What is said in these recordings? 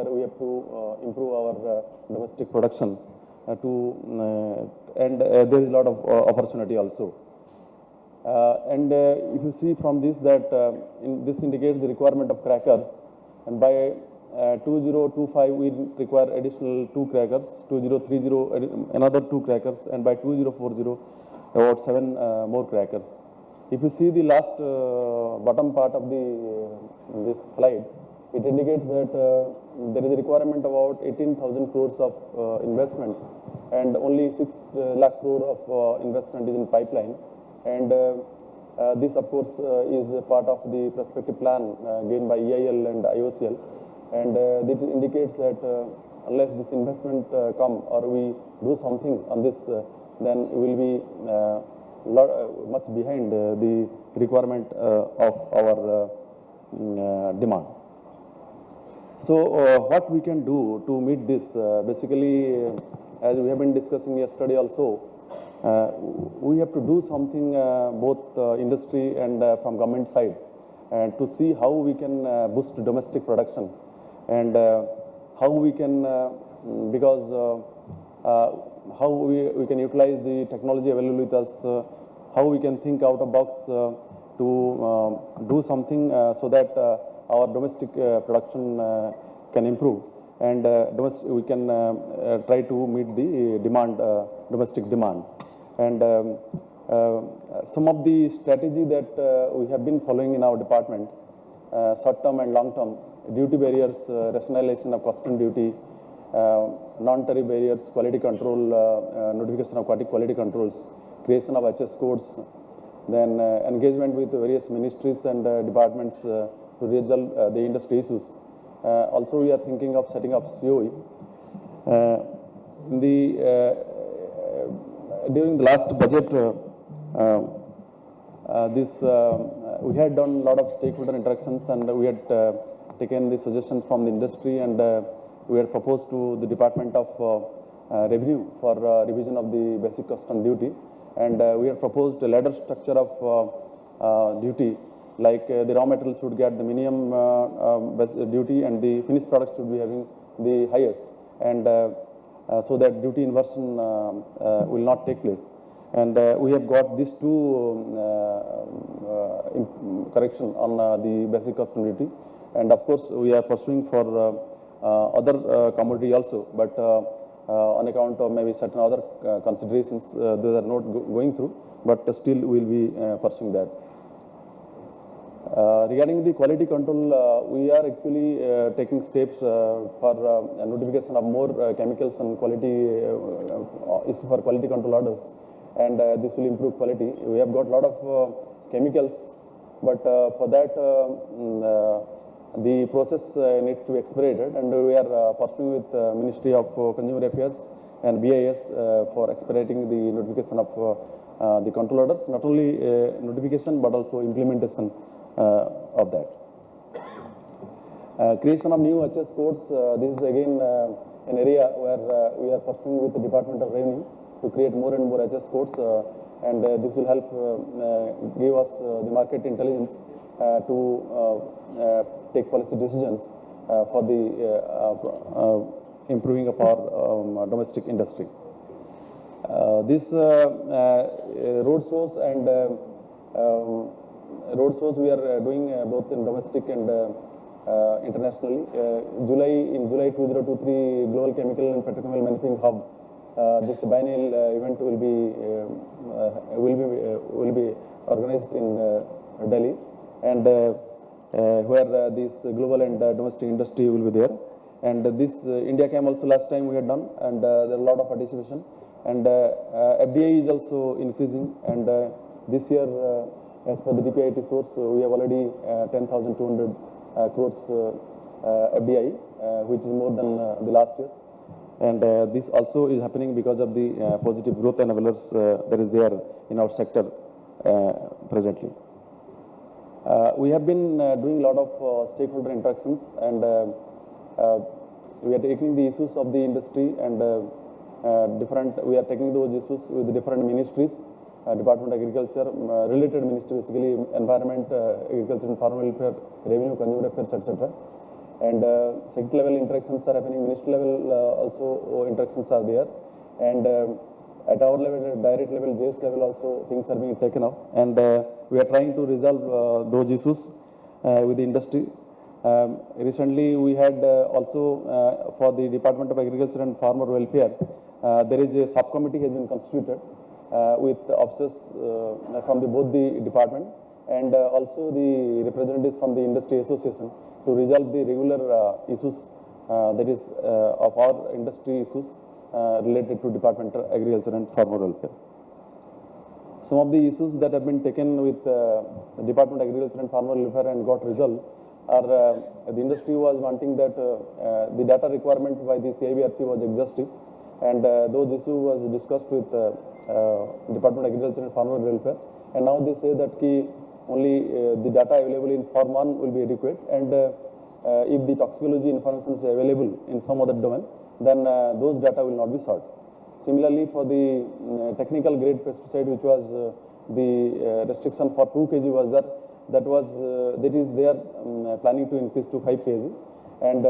where we have to improve our domestic production and there is a lot of opportunity also. If you see from this that this indicates the requirement of crackers, and by 2025 we require additional 2 crackers, 2030 another 2 crackers, and by 2040 about 7 more crackers. If you see the last bottom part of this slide, it indicates that there is a requirement about 18,000 crores of investment, and only 6 lakh crore of investment is in pipeline. And this, of course, is a part of the prospective plan given by EIL and IOCL. And it indicates that unless this investment come or we do something on this, then we will be much behind the requirement of our demand. So what we can do to meet this, basically, as we have been discussing yesterday also, we have to do something both industry and from government side to see how we can boost domestic production, and how we can, because how we can utilize the technology available with us, how we can think out of box to do something so that our domestic production can improve, and we can try to meet the demand, domestic demand. And some of the strategy that we have been following in our department, short-term and long-term, duty barriers, rationalization of custom duty, non-tariff barriers, quality control, notification of quality controls, creation of HS codes, then engagement with various ministries and departments to resolve the industry issues. Also, we are thinking of setting up COE. During the last budget, we had done a lot of stakeholder interactions, and we had taken the suggestions from the industry, and we had proposed to the Department of Revenue for revision of the basic custom duty, and we had proposed a ladder structure of duty, like the raw materials would get the minimum duty, and the finished products should be having the highest, and so that duty inversion will not take place. And we have got these two correction on the basic custom duty, and of course we are pursuing for other commodity also, but on account of maybe certain other considerations, those are not going through, but still we will be pursuing that. Regarding the quality control, we are actually taking steps for notification of more chemicals and quality issue for quality control orders, and this will improve quality. We have got a lot of chemicals, but for that the process needs to be expedited, and we are pursuing with Ministry of Consumer Affairs and BIS for expediting the notification of the control orders, not only notification but also implementation of that. Creation of new HS codes, this is again an area where we are pursuing with the Department of Revenue to create more and more HS codes, and this will help give us the market intelligence to take policy decisions for the improving of our domestic industry. This road shows and road shows we are doing both in domestic and internationally. In July 2023, Global Chemical and Petrochemical Manufacturing Hub, this biennial event will be organized in Delhi, and where this global and domestic industry will be there. And this India Chem also last time we had done, and there are a lot of participation. And FDI is also increasing, and this year, as per the DPIIT source, we have already 10,200 crores FDI, which is more than the last year. And this also is happening because of the positive growth enablers that is there in our sector presently. We have been doing a lot of stakeholder interactions, and we are taking the issues of the industry, and we are taking those issues with the different ministries, Department of Agriculture, related ministries, basically Environment, Agriculture and Farm Welfare, Revenue, Consumer Affairs, etc. And secretary level interactions are happening, ministry level also interactions are there, and at our level, direct level, JS level also things are being taken up, and we are trying to resolve those issues with the industry. Recently, we had also for the Department of Agriculture and Farmer Welfare, there is a subcommittee has been constituted with officers from both the department and also the representatives from the industry association to resolve the regular issues that is of our industry issues related to Department of Agriculture and Farmer Welfare. Some of the issues that have been taken with the Department of Agriculture and Farmer Welfare and got resolved are the industry was wanting that the data requirement by the CIBRC was exhaustive, and those issues was discussed with Department of Agriculture and Farmer Welfare, and now they say that only the data available in Form 1 will be adequate, and if the toxicology information is available in some other domain, then those data will not be sought. Similarly, for the technical grade pesticide, which was the restriction for 2 kg was there, that is they are planning to increase to 5 kg, and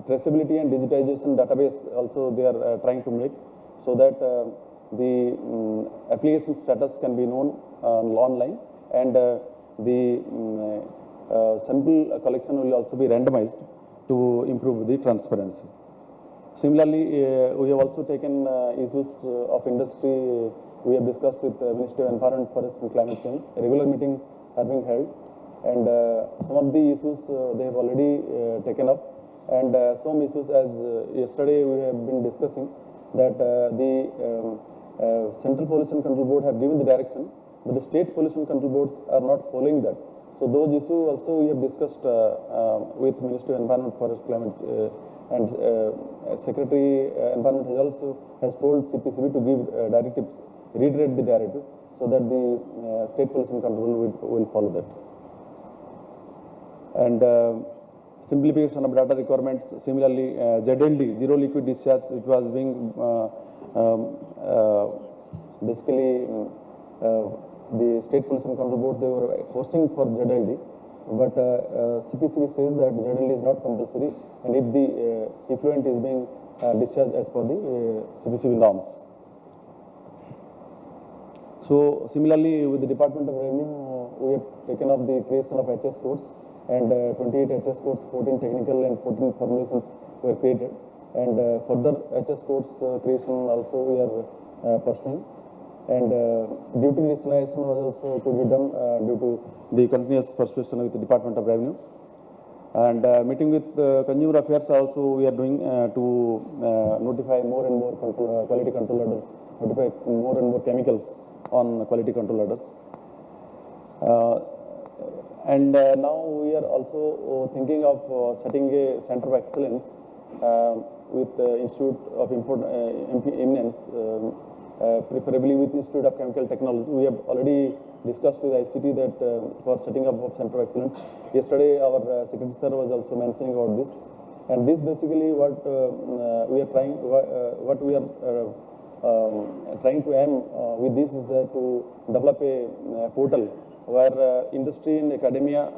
traceability and digitization database also they are trying to make, so that the application status can be known online, and the sample collection will also be randomized to improve the transparency. Similarly, we have also taken issues of industry. We have discussed with the Ministry of Environment, Forest and Climate Change. A regular meeting are being held, and some of the issues they have already taken up, and some issues, as yesterday we have been discussing, that the Central Pollution Control Board have given the direction, but the state pollution control boards are not following that. So those issues also we have discussed with Ministry of Environment, Forest, Climate, and Secretary Environment has told CPCB to give directives, reiterate the directive, so that the state pollution control will follow that. And simplification of data requirements. Similarly, ZLD, zero liquid discharge, which was being basically the state pollution control boards, they were forcing for ZLD, but CPCB says that ZLD is not compulsory, and if the effluent is being discharged as per the CPCB norms. So similarly, with the Department of Revenue, we have taken up the creation of HS codes, and 28 HS codes, 14 technical and 14 formulations were created, and further HS codes creation also we are pursuing. And duty rationalization was also to be done due to the continuous persuasion with the Department of Revenue. And meeting with consumer affairs also we are doing to notify more and more quality control orders, notify more and more chemicals on quality control orders. And now we are also thinking of setting a center of excellence with the Institute of Eminence, preferably with Institute of Chemical Technology. We have already discussed with ICT that for setting up of Center of Excellence. Yesterday, our Secretary Sir was also mentioning about this. And this basically what we are trying, trying to aim with this is to develop a portal where industry and academia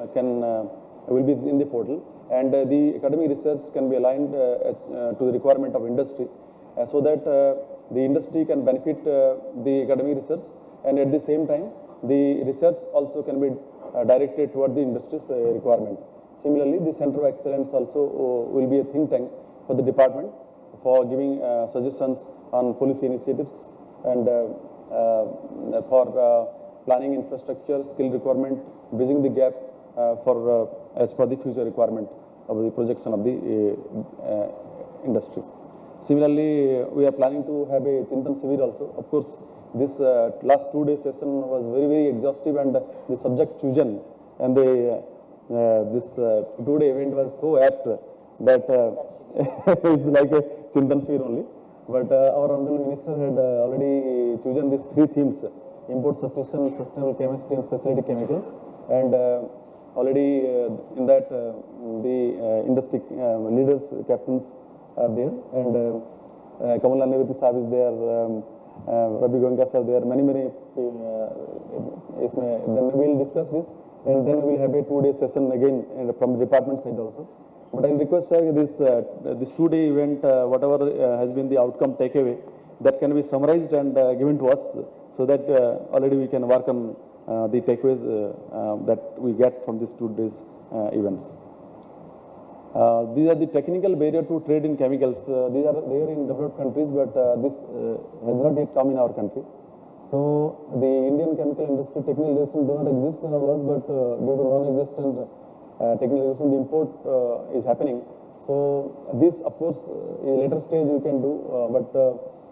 will be in the portal, and the academic research can be aligned to the requirement of industry, so that the industry can benefit the academic research, and at the same time the research also can be directed toward the industry's requirement. Similarly, the Center of Excellence also will be a think tank for the department for giving suggestions on policy initiatives, and for planning infrastructure, skill requirement, bridging the gap for as per the future requirement of the projection of the industry. Similarly, we are planning to have a Chintan Shivir also. Of course, this last 2-day session was very, very exhaustive, and the subject chosen and this 2-day event was so apt that it's like a Chintan Shivir only. But our Honorable Minister had already chosen these 3 themes: import substitution, sustainable chemistry, and specialty chemicals. And already in that the industry leaders, captains are there, and Kamala Nevati Sahib is there, Rabi Goenka sir there, many then we will discuss this, and then we will have a 2-day session again from the department side also. But I request, sir, this two-day event, whatever has been the outcome takeaway, that can be summarized and given to us, so that already we can work on the takeaways that we get from these 2 days events. These are the technical barrier to trade in chemicals. These are there in developed countries, but this has not yet come in our country. So the Indian chemical industry technical legislation do not exist in our laws, but due to non-existent technical legislation, the import is happening. So this, of course, in later stage we can do, but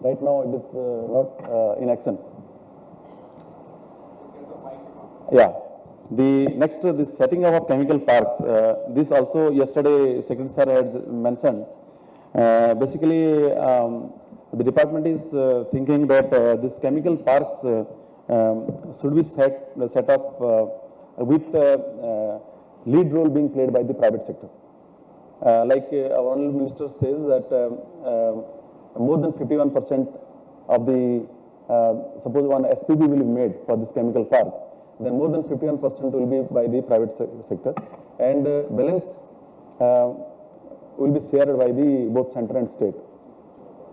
right now it is not in action. Yeah. The next, the setting up of chemical parks. This also yesterday Secretary Sir had mentioned. Basically, the department is thinking that these chemical parks should be set up with lead role being played by the private sector. Like our Honorable Minister says that more than 51% of the, suppose one SPB will be made for this chemical park, then more than 51% will be by the private sector, and balance will be shared by the both center and state.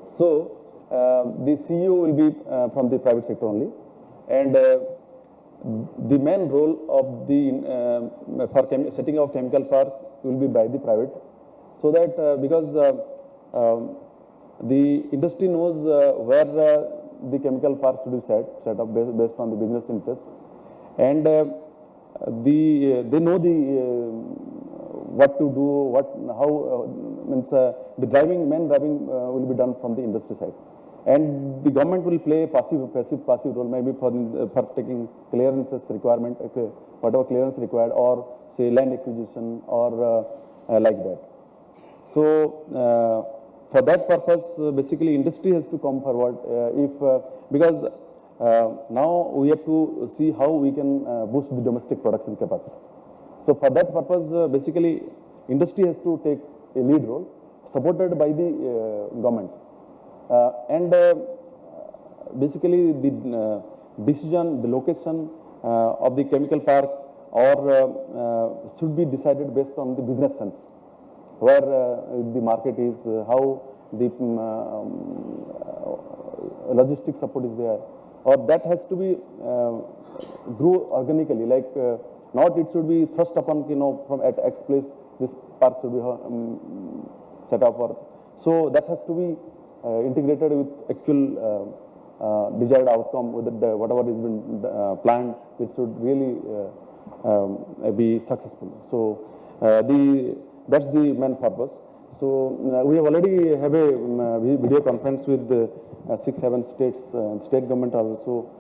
So the CEO will be from the private sector only, and the main role of the for setting of chemical parks will be by the private, so that because the industry knows where the chemical parks should be set up based on the business interest, and they know the what to do, how means the main driving will be done from the industry side, and the government will play passive role, maybe for taking clearances requirement, whatever clearance required, or say land acquisition or like that. So for that purpose, basically industry has to come forward because now we have to see how we can boost the domestic production capacity. So for that purpose, basically industry has to take a lead role, supported by the government, and basically the decision, the location of the chemical park or should be decided based on the business sense, where the market is, how the logistic support is there, or that has to be grow organically, like not it should be thrust upon, from at X place this park should be set up, or so that has to be integrated with actual desired outcome, with whatever has been planned, it should really be successful. So that's the main purpose. So we have already have a video conference with 6-7 states. State government also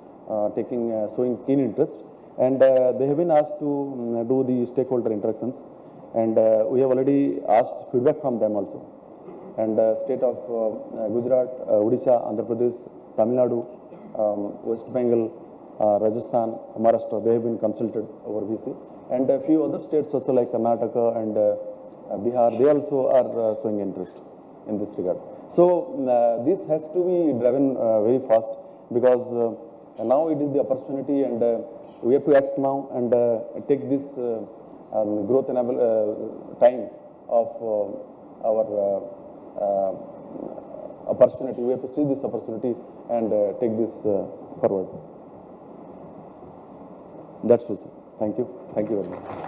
showing keen interest, and they have been asked to do the stakeholder interactions, and we have already asked feedback from them also. And state of Gujarat, Odisha, Andhra Pradesh, Tamil Nadu, West Bengal, Rajasthan, Maharashtra, they have been consulted over VC, and a few other states also like Karnataka and Bihar, they also are showing interest in this regard. So this has to be driven very fast, because now it is the opportunity, and we have to act now and take this growth enable time of our opportunity. We have to seize this opportunity and take this forward. That's all, sir. Thank you. Thank you very much.